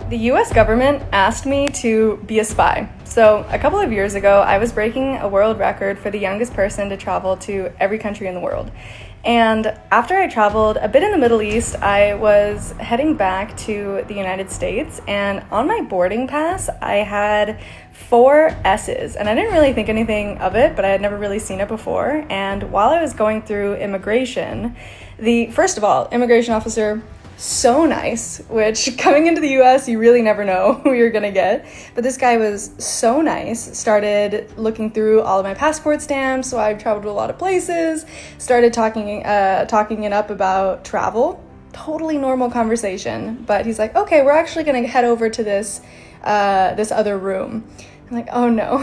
The US government asked me to be a spy. So a couple of years ago, I was breaking a world record for the youngest person to travel to every country in the world. And after I traveled a bit in the Middle East, I was heading back to the United States, and on my boarding pass, I had 4 S's, and I didn't really think anything of it, but I had never really seen it before. And while I was going through immigration, first of all, immigration officer, so nice, which coming into the US, you really never know who you're gonna get. But this guy was so nice, started looking through all of my passport stamps, so I've traveled to a lot of places, started talking it up about travel. Totally normal conversation, but he's like, okay, we're actually gonna head over to this other room. I'm like, oh no,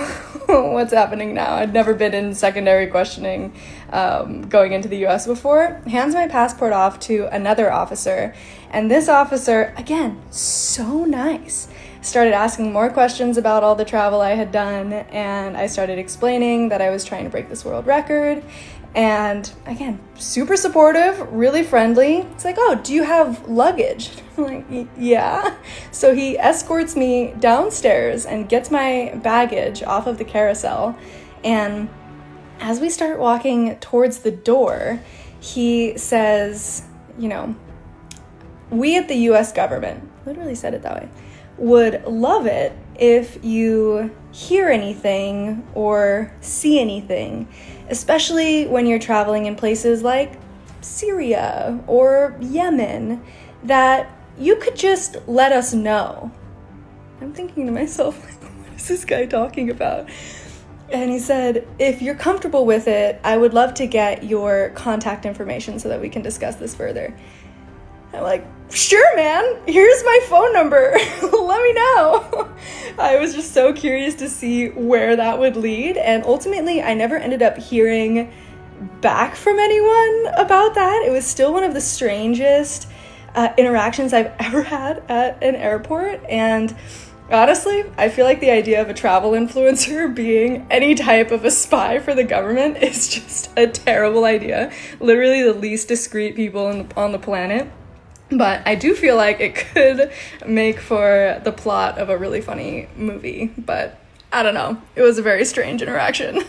what's happening now? I'd never been in secondary questioning going into the US before. Hands my passport off to another officer, and this officer, again, so nice, started asking more questions about all the travel I had done, and I started explaining that I was trying to break this world record. And again, super supportive, really friendly. It's like, oh, do you have luggage? I'm like, yeah. So he escorts me downstairs and gets my baggage off of the carousel. And as we start walking towards the door, he says, we at the US government, literally said it that way, would love it if you hear anything or see anything, especially when you're traveling in places like Syria or Yemen, that you could just let us know. I'm thinking to myself, what is this guy talking about? And he said, if you're comfortable with it, I would love to get your contact information so that we can discuss this further. I'm like, sure, man, here's my phone number. Let me know. I was just so curious to see where that would lead. And ultimately, I never ended up hearing back from anyone about that. It was still one of the strangest interactions I've ever had at an airport. And honestly, I feel like the idea of a travel influencer being any type of a spy for the government is just a terrible idea. Literally the least discreet people on the planet. But I do feel like it could make for the plot of a really funny movie. But I don't know. It was a very strange interaction.